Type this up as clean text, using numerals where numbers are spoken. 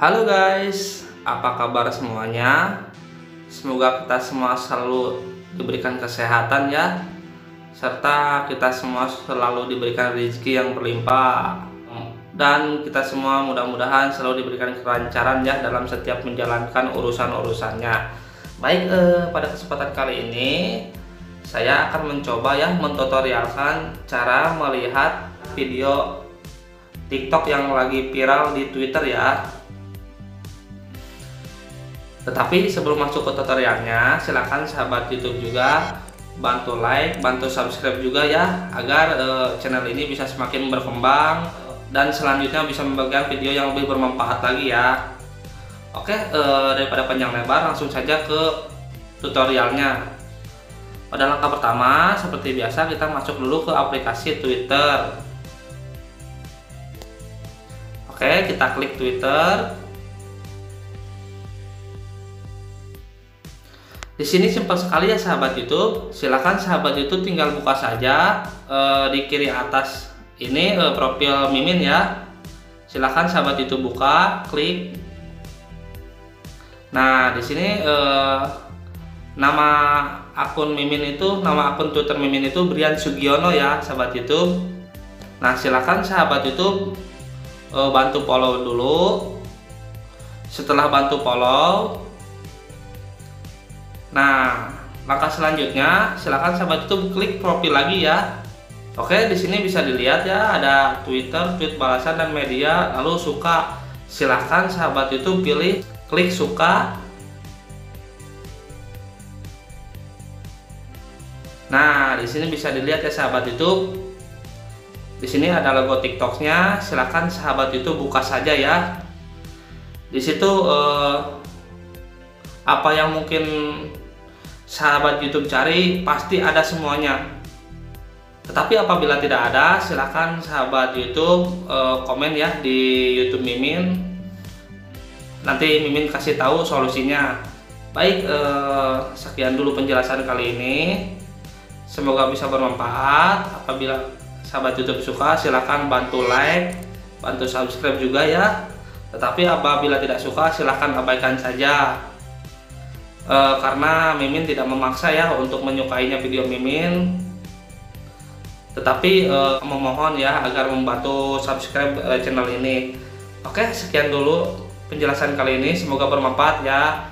Halo guys, apa kabar semuanya? Semoga kita semua selalu diberikan kesehatan ya, serta kita semua selalu diberikan rezeki yang berlimpah. Dan kita semua mudah-mudahan selalu diberikan kelancaran ya dalam setiap menjalankan urusan-urusannya. Baik, pada kesempatan kali ini saya akan mencoba ya mentutorialkan cara melihat video TikTok yang lagi viral di Twitter ya. Tetapi sebelum masuk ke tutorialnya, silahkan sahabat YouTube juga bantu like, bantu subscribe juga ya, agar channel ini bisa semakin berkembang dan selanjutnya bisa membagikan video yang lebih bermanfaat lagi ya. Oke, daripada panjang lebar, langsung saja ke tutorialnya. Pada langkah pertama, seperti biasa kita masuk dulu ke aplikasi Twitter. Oke, kita klik Twitter. Di sini simpel sekali ya sahabat YouTube. Silakan sahabat YouTube tinggal buka saja di kiri atas ini profil Mimin ya. Silakan sahabat YouTube buka, klik. Nah, di sini nama akun Mimin itu, nama akun Twitter Mimin itu Brian Sugiono ya sahabat YouTube. Nah, silakan sahabat YouTube bantu follow dulu. Setelah bantu follow, nah, langkah selanjutnya silakan sahabat YouTube klik profil lagi ya. Oke, di sini bisa dilihat ya ada Twitter, tweet balasan dan media, lalu suka. Silahkan sahabat YouTube pilih klik suka. Nah, di sini bisa dilihat ya sahabat YouTube. Di sini ada logo TikToknya. Silahkan sahabat YouTube buka saja ya. Di situ apa yang mungkin sahabat YouTube cari pasti ada semuanya. Tetapi apabila tidak ada, silakan sahabat YouTube komen ya di YouTube Mimin. Nanti Mimin kasih tahu solusinya. Baik, sekian dulu penjelasan kali ini. Semoga bisa bermanfaat. Apabila sahabat YouTube suka, silakan bantu like, bantu subscribe juga ya. Tetapi apabila tidak suka, silakan abaikan saja. Karena Mimin tidak memaksa ya untuk menyukainya video Mimin, tetapi memohon ya agar membantu subscribe channel ini. Oke, sekian dulu penjelasan kali ini, semoga bermanfaat ya.